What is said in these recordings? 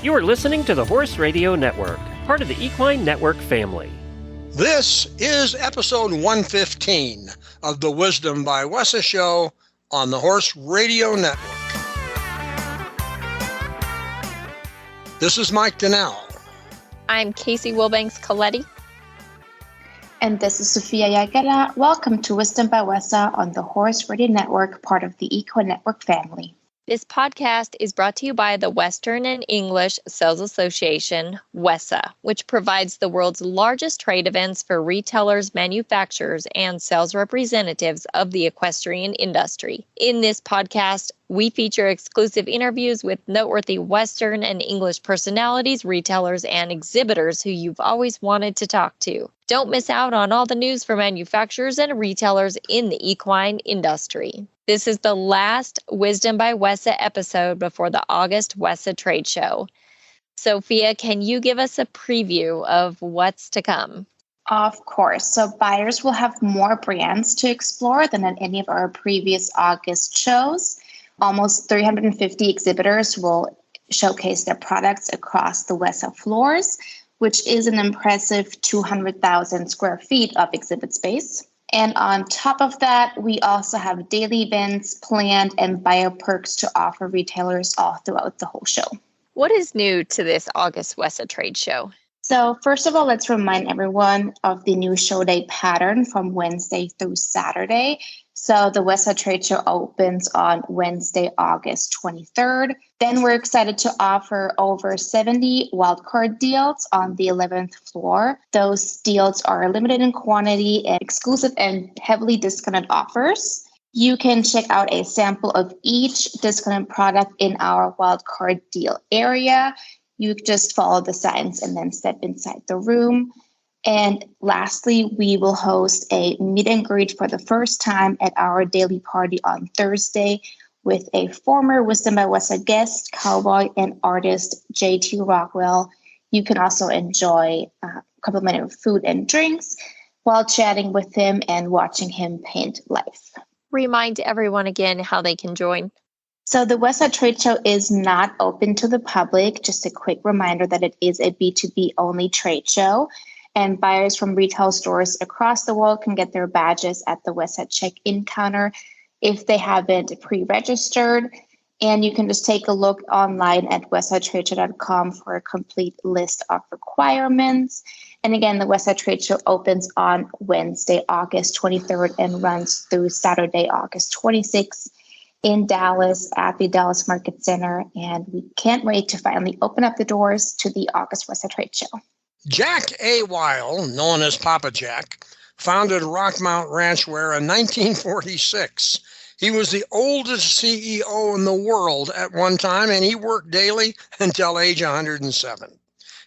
You are listening to the Horse Radio Network, part of the Equine Network family. This is episode 115 of the Wisdom by Wessa show on the Horse Radio Network. This is Mike Donnell. I'm Casey Wilbanks-Coletti. And this is Sophia Yagala. Welcome to Wisdom by Wessa on the Horse Radio Network, part of the Equine Network family. This podcast is brought to you by the Western and English Sales Association, WESA, which provides the world's largest trade events for retailers, manufacturers, and sales representatives of the equestrian industry. In this podcast, we feature exclusive interviews with noteworthy Western and English personalities, retailers, and exhibitors who you've always wanted to talk to. Don't miss out on all the news for manufacturers and retailers in the equine industry. This is the last Wisdom by Wessa episode before the August Wessa Trade Show. Sophia, can you give us a preview of what's to come? Of course. So buyers will have more brands to explore than at any of our previous August shows. Almost 350 exhibitors will showcase their products across the Wessa floors, which is an impressive 200,000 square feet of exhibit space. And on top of that, we also have daily events planned and bio perks to offer retailers all throughout the whole show. What is new to this August Wessa Trade Show? So first of all, let's remind everyone of the new show day pattern from Wednesday through Saturday. So the Wessa Trade Show opens on Wednesday, August 23rd. Then we're excited to offer over 70 wildcard deals on the 11th floor. Those deals are limited in quantity and exclusive and heavily discounted offers. You can check out a sample of each discounted product in our wildcard deal area. You just follow the signs and then step inside the room. And lastly, we will host a meet and greet for the first time at our daily party on Thursday with a former Wisdom by Wessa guest, cowboy, and artist J.T. Rockwell. You can also enjoy complimentary food and drinks while chatting with him and watching him paint life. Remind everyone again how they can join. So the Wessa Trade Show is not open to the public. Just a quick reminder that it is a B2B only trade show. And buyers from retail stores across the world can get their badges at the Wessa check-in counter if they haven't pre-registered. And you can just take a look online at wessatradeshow.com for a complete list of requirements. And again, the Wessa Trade Show opens on Wednesday, August 23rd and runs through Saturday, August 26th in Dallas at the Dallas Market Center. And we can't wait to finally open up the doors to the August Wessa Trade Show. Jack A. Weil, known as Papa Jack, founded Rockmount Ranch Wear in 1946. He was the oldest CEO in the world at one time, and he worked daily until age 107.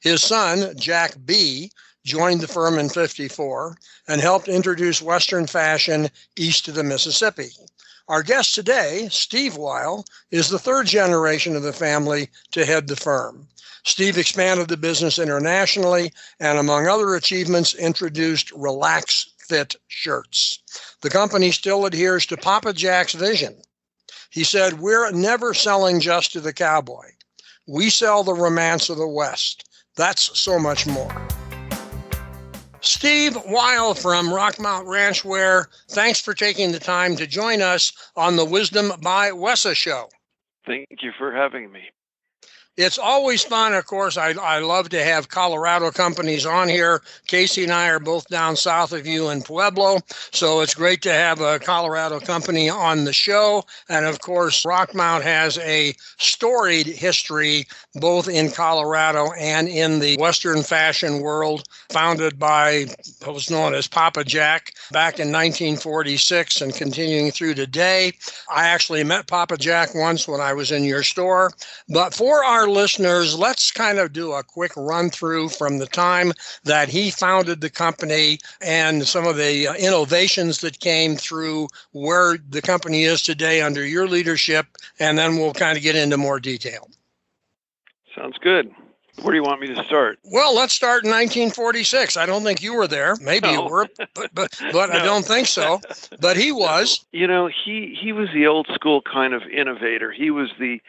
His son, Jack B., joined the firm in 54 and helped introduce Western fashion east of the Mississippi. Our guest today, Steve Weil, is the third generation of the family to head the firm. Steve expanded the business internationally and, among other achievements, introduced Relax Fit shirts. The company still adheres to Papa Jack's vision. He said, "We're never selling just to the cowboy. We sell the romance of the West. That's so much more." Steve Weil from Rockmount Ranch Wear, thanks for taking the time to join us on the Wisdom by Wessa show. Thank you for having me. It's always fun. Of course, I love to have Colorado companies on here. Casey and I are both down south of you in Pueblo, so it's great to have a Colorado company on the show. And of course, Rockmount has a storied history both in Colorado and in the Western fashion world, founded by what was known as Papa Jack back in 1946 and continuing through today. I actually met Papa Jack once when I was in your store. But for our listeners, let's kind of do a quick run through from the time that he founded the company and some of the innovations that came through where the company is today under your leadership, and then we'll kind of get into more detail. Sounds good. Where do you want me to start? Well, let's start in 1946. I don't think you were there. Maybe you were, but no. I don't think so. But he was. You know, he was the old school kind of innovator. He was the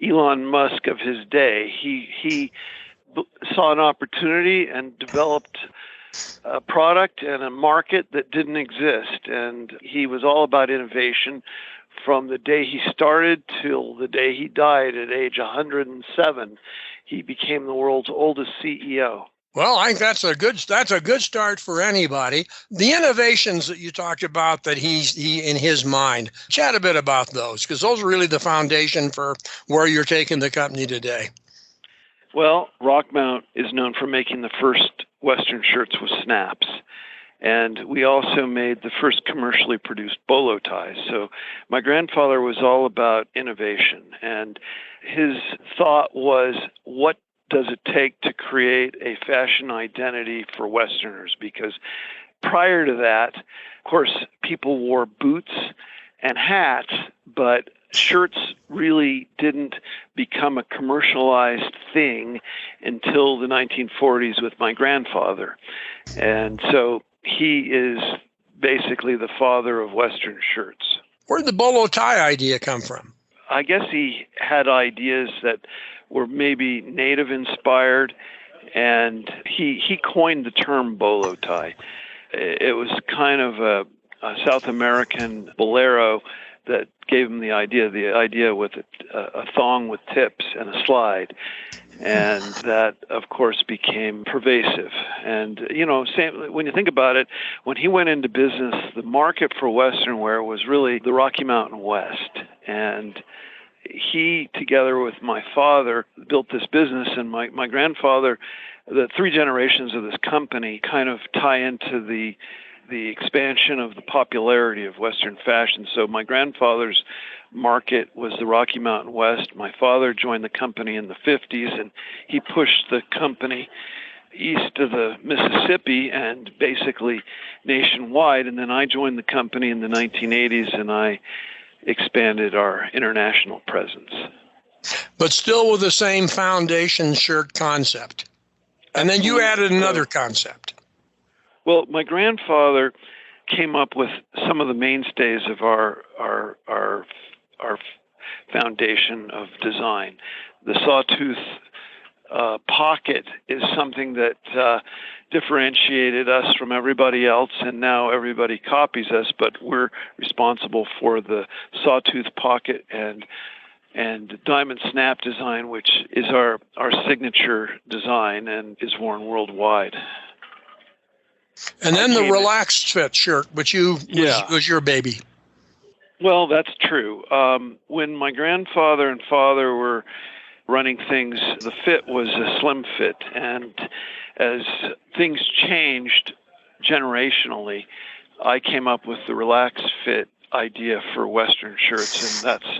Elon Musk of his day. He saw an opportunity and developed a product and a market that didn't exist. And he was all about innovation from the day he started till the day he died at age 107. He became the world's oldest CEO. Well, I think that's a good start for anybody. The innovations that you talked about that he in his mind, chat a bit about those, because those are really the foundation for where you're taking the company today. Well, Rockmount is known for making the first Western shirts with snaps. And we also made the first commercially produced bolo ties. So my grandfather was all about innovation. And his thought was, what does it take to create a fashion identity for Westerners? Because prior to that, of course, people wore boots and hats, but shirts really didn't become a commercialized thing until the 1940s with my grandfather. And so he is basically the father of Western shirts. Where did the bolo tie idea come from? I guess he had ideas that were maybe native inspired, and he coined the term bolo tie. It was kind of a South American bolero that gave him the idea with a thong with tips and a slide. And that, of course, became pervasive. And, when you think about it, when he went into business, the market for Western wear was really the Rocky Mountain West. And he, together with my father, built this business. And my grandfather, the three generations of this company kind of tie into the expansion of the popularity of Western fashion. So my grandfather's market was the Rocky Mountain West. My father joined the company in the 50s, and he pushed the company east of the Mississippi and basically nationwide. And then I joined the company in the 1980s, and I expanded our international presence. But still with the same foundation shirt concept. And then you added another concept. Well, my grandfather came up with some of the mainstays of our foundation of design. The sawtooth pocket is something that differentiated us from everybody else, and now everybody copies us, but we're responsible for the sawtooth pocket and diamond snap design, which is our signature design and is worn worldwide. And then the relaxed fit shirt, which was your baby. Well, that's true. When my grandfather and father were running things, the fit was a slim fit. And as things changed generationally, I came up with the relaxed fit idea for Western shirts, and that's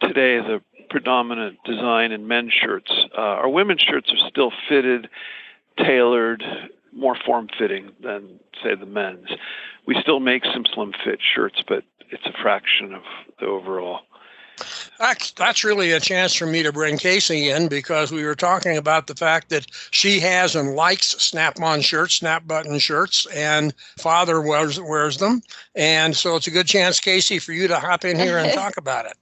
today the predominant design in men's shirts. Our women's shirts are still fitted, tailored, more form-fitting than, say, the men's. We still make some slim-fit shirts, but it's a fraction of the overall. That's really a chance for me to bring Casey in, because we were talking about the fact that she has and likes snap-on shirts, snap-button shirts, and father wears them. And so it's a good chance, Casey, for you to hop in here and talk about it.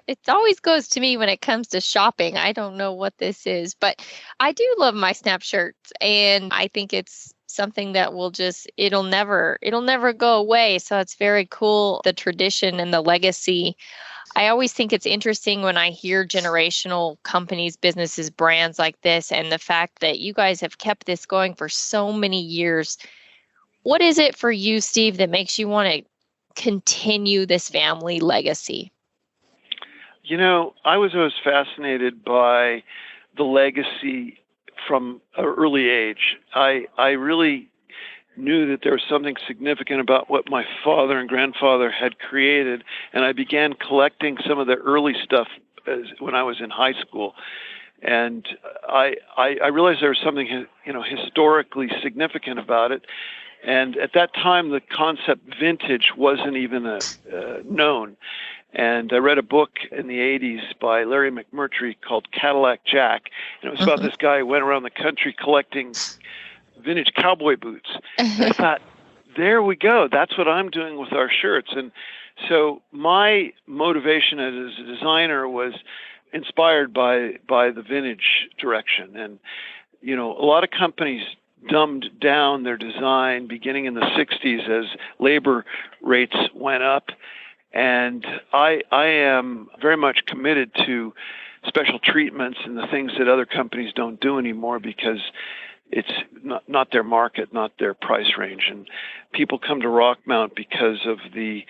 It always goes to me when it comes to shopping. I don't know what this is, but I do love my snap shirts, and I think it's something that it'll never go away. So it's very cool, the tradition and the legacy. I always think it's interesting when I hear generational companies, businesses, brands like this, and the fact that you guys have kept this going for so many years. What is it for you, Steve, that makes you want to continue this family legacy? I was always fascinated by the legacy from an early age. I really knew that there was something significant about what my father and grandfather had created, and I began collecting some of the early stuff when I was in high school. And I realized there was something historically significant about it. And at that time, the concept vintage wasn't even known. And I read a book in the 80s by Larry McMurtry called Cadillac Jack. And it was about this guy who went around the country collecting vintage cowboy boots. And I thought, there we go. That's what I'm doing with our shirts. And so my motivation as a designer was inspired by the vintage direction. And, you know, a lot of companies dumbed down their design beginning in the 60s as labor rates went up. And I am very much committed to special treatments and the things that other companies don't do anymore, because it's not their market, not their price range. And people come to Rockmount because of the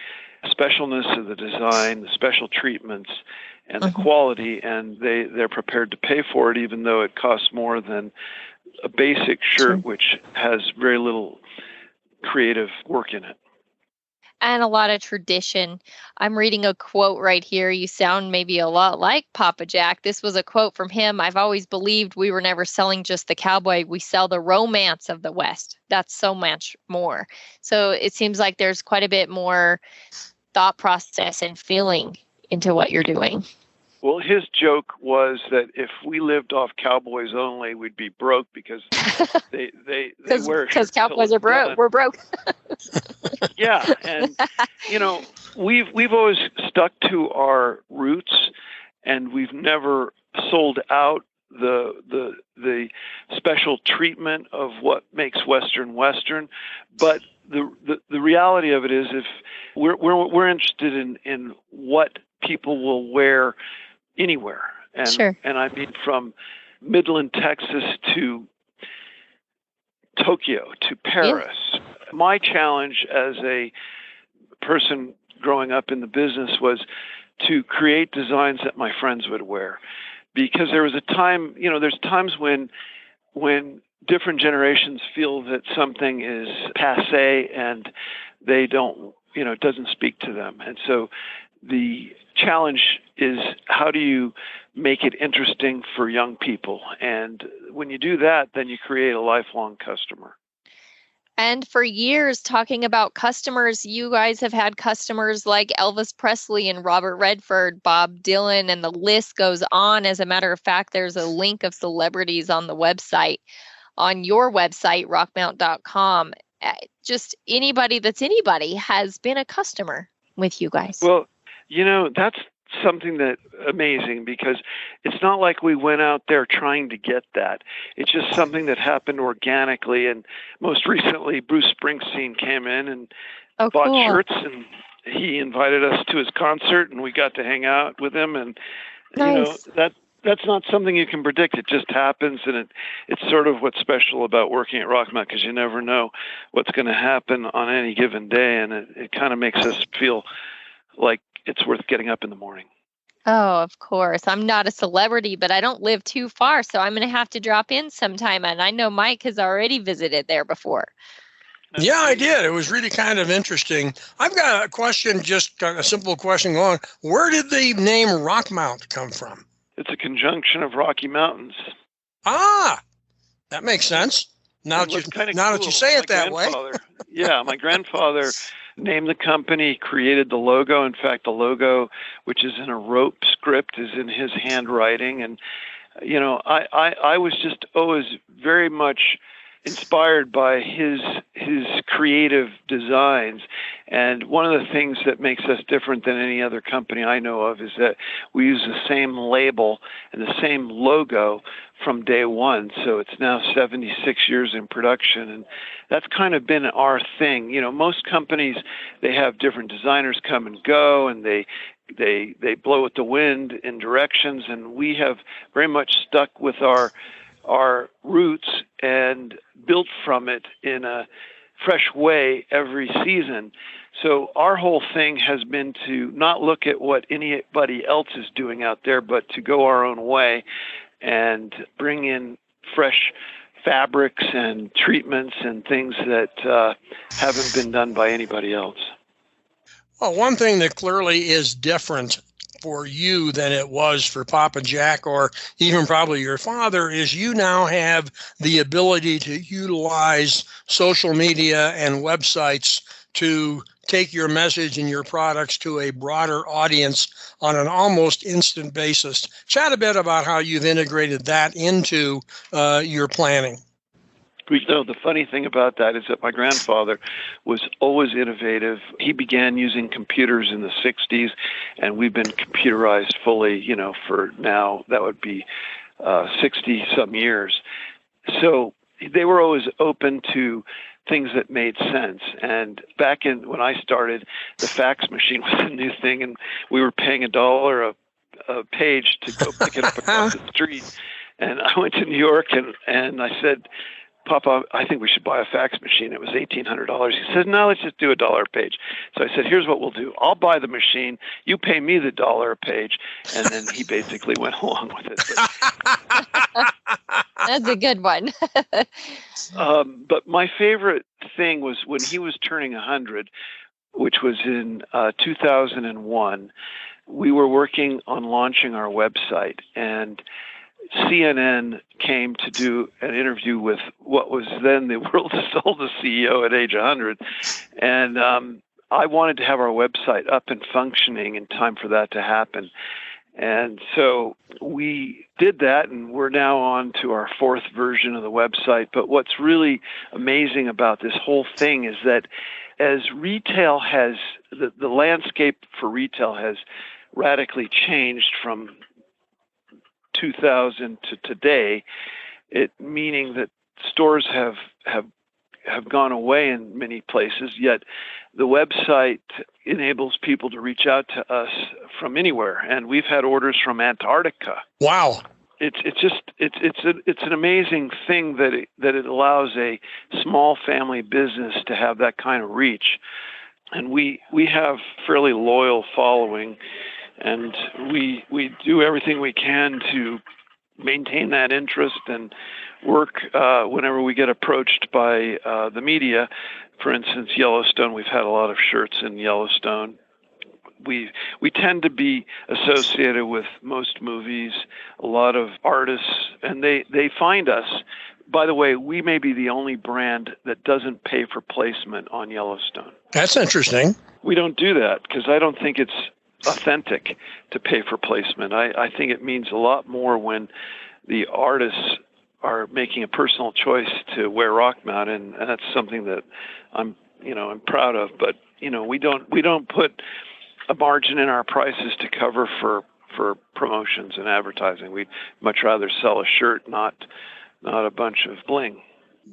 specialness of the design, the special treatments, and the quality, and they're prepared to pay for it, even though it costs more than a basic shirt, which has very little creative work in it. And a lot of tradition. I'm reading a quote right here. You sound maybe a lot like Papa Jack. This was a quote from him. I've always believed we were never selling just the cowboy. We sell the romance of the West. That's so much more. So it seems like there's quite a bit more thought process and feeling into what you're doing. Well, his joke was that if we lived off cowboys only, we'd be broke, because they wear, because cowboys are broke. We're broke. Yeah, and you know, we've always stuck to our roots, and we've never sold out the special treatment of what makes Western. But the reality of it is, if we're interested in what people will wear anywhere, and sure. And I mean, from Midland, Texas to Tokyo to Paris. Yeah. My challenge as a person growing up in the business was to create designs that my friends would wear, because there was a time, you know, there's times when different generations feel that something is passé and they don't, you know, it doesn't speak to them. And so the challenge is, how do you make it interesting for young people? And when you do that, then you create a lifelong customer. And for years, talking about customers, you guys have had customers like Elvis Presley and Robert Redford, Bob Dylan, and the list goes on. As a matter of fact, there's a link of celebrities on the website, on your website, rockmount.com. Just anybody that's anybody has been a customer with you guys. Well, you know, that's something that amazing, because it's not like we went out there trying to get that. It's just something that happened organically. And most recently, Bruce Springsteen came in and bought shirts, and he invited us to his concert, and we got to hang out with him. And nice. You know, that's not something you can predict. It just happens, and it's sort of what's special about working at Rockmount, because you never know what's going to happen on any given day, and it kind of makes us feel like it's worth getting up in the morning. Oh, of course. I'm not a celebrity, but I don't live too far, so I'm going to have to drop in sometime. And I know Mike has already visited there before. Yeah, I did. It was really kind of interesting. I've got a question, just a simple question going. Where did the name Rockmount come from? It's a conjunction of Rocky Mountains. Ah, that makes sense. Now that you say it that way. Yeah, my grandfather named the company, created the logo. In fact, the logo, which is in a rope script, is in his handwriting. And, you know, I was just always very much inspired by his creative designs. And one of the things that makes us different than any other company I know of is that we use the same label and the same logo from day one. So it's now 76 years in production, and that's kind of been our thing. You know, most companies, they have different designers come and go, and they blow with the wind in directions, and we have very much stuck with our roots and built from it in a fresh way every season. So our whole thing has been to not look at what anybody else is doing out there, but to go our own way and bring in fresh fabrics and treatments and things that haven't been done by anybody else. Well, one thing that clearly is different for you than it was for Papa Jack, or even probably your father, is you now have the ability to utilize social media and websites to take your message and your products to a broader audience on an almost instant basis. Chat a bit about how you've integrated that into your planning. The funny thing about that is that my grandfather was always innovative. He began using computers in the 60s, and we've been computerized fully, for now, that would be 60-some years. So they were always open to things that made sense. And back when I started, the fax machine was a new thing, and we were paying $1 a page to go pick it up across the street. And I went to New York, and I said, Papa, I think we should buy a fax machine. It was $1,800. He said, no, let's just do $1 a page. So I said, here's what we'll do. I'll buy the machine. You pay me the $1 a page. And then he basically went along with it. That's a good one. But my favorite thing was when he was turning 100, which was in 2001. We were working on launching our website, and CNN came to do an interview with what was then the world's oldest CEO at age 100. And I wanted to have our website up and functioning in time for that to happen. And so we did that, and we're now on to our 4th version of the website. But what's really amazing about this whole thing is that as retail has, the landscape for retail has radically changed from 2000 to today, meaning that stores have gone away in many places, yet the website enables people to reach out to us from anywhere, and we've had orders from Antarctica. Wow. It's an amazing thing that it allows a small family business to have that kind of reach. And we have fairly loyal following, and we do everything we can to maintain that interest and work whenever we get approached by the media. For instance, Yellowstone, we've had a lot of shirts in Yellowstone. We tend to be associated with most movies, a lot of artists, and they find us. By the way, we may be the only brand that doesn't pay for placement on Yellowstone. That's interesting. We don't do that because I don't think it's authentic to pay for placement. I think it means a lot more when the artists are making a personal choice to wear Rockmount, and that's something that I'm proud of. But we don't put a margin in our prices to cover for promotions and advertising. We'd much rather sell a shirt, not a bunch of bling.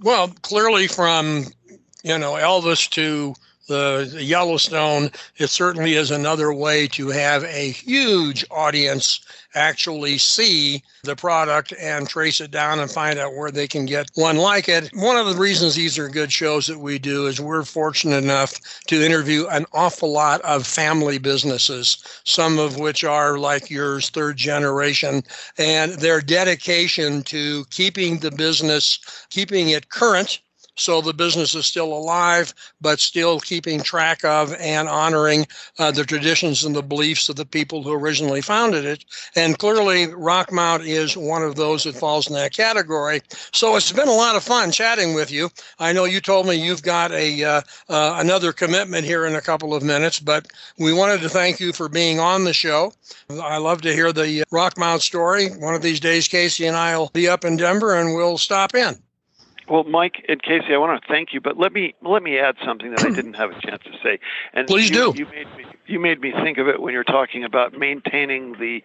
Well, clearly from Elvis to the Yellowstone, it certainly is another way to have a huge audience actually see the product and trace it down and find out where they can get one like it. One of the reasons these are good shows that we do is we're fortunate enough to interview an awful lot of family businesses, some of which are like yours, 3rd generation, and their dedication to keeping the business, keeping it current, so the business is still alive, but still keeping track of and honoring the traditions and the beliefs of the people who originally founded it. And clearly, Rockmount is one of those that falls in that category. So it's been a lot of fun chatting with you. I know you told me you've got another commitment here in a couple of minutes, but we wanted to thank you for being on the show. I love to hear the Rockmount story. One of these days, Casey and I will be up in Denver, and we'll stop in. Well, Mike and Casey, I want to thank you, but let me add something that I didn't have a chance to say. And please do. You made me think of it when you're talking about maintaining the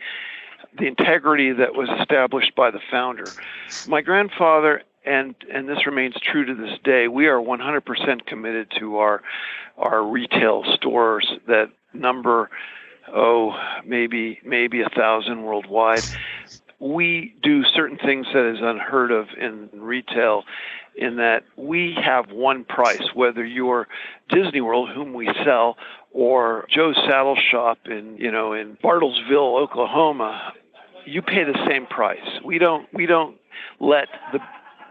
integrity that was established by the founder. My grandfather, and this remains true to this day, we are 100% committed to our retail stores that number maybe 1,000 worldwide. We do certain things that is unheard of in retail, in that we have one price, whether you're Disney World, whom we sell, or Joe's Saddle Shop in Bartlesville, Oklahoma. You pay the same price. We don't let the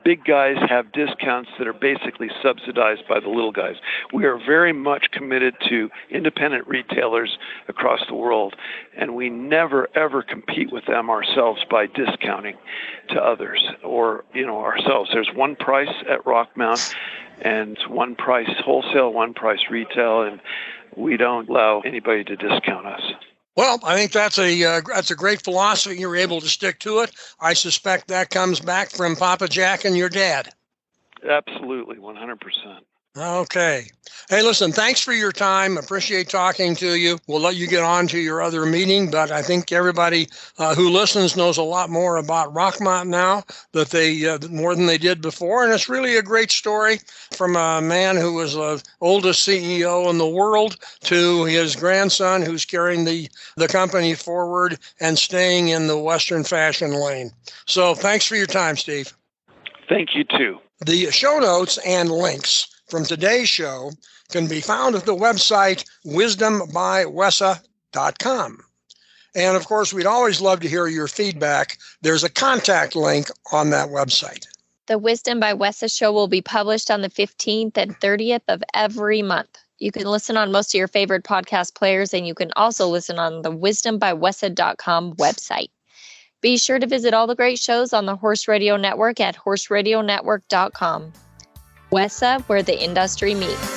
big guys have discounts that are basically subsidized by the little guys. We are very much committed to independent retailers across the world, and we never, ever compete with them ourselves by discounting to others or, ourselves. There's one price at Rockmount, and one price wholesale, one price retail, and we don't allow anybody to discount us. Well, I think that's a great philosophy. You're able to stick to it. I suspect that comes back from Papa Jack and your dad. Absolutely, 100%. Okay. Hey, listen, thanks for your time. Appreciate talking to you. We'll let you get on to your other meeting, but I think everybody who listens knows a lot more about Rockmount now that they more than they did before. And it's really a great story from a man who was the oldest CEO in the world to his grandson who's carrying the company forward and staying in the Western fashion lane. So thanks for your time, Steve. Thank you, too. The show notes and links from today's show can be found at the website wisdombywessa.com. And of course, we'd always love to hear your feedback. There's a contact link on that website. The Wisdom by Wessa show will be published on the 15th and 30th of every month. You can listen on most of your favorite podcast players, and you can also listen on the wisdombywessa.com website. Be sure to visit all the great shows on the Horse Radio Network at horseradionetwork.com. Wessa, where the industry meets.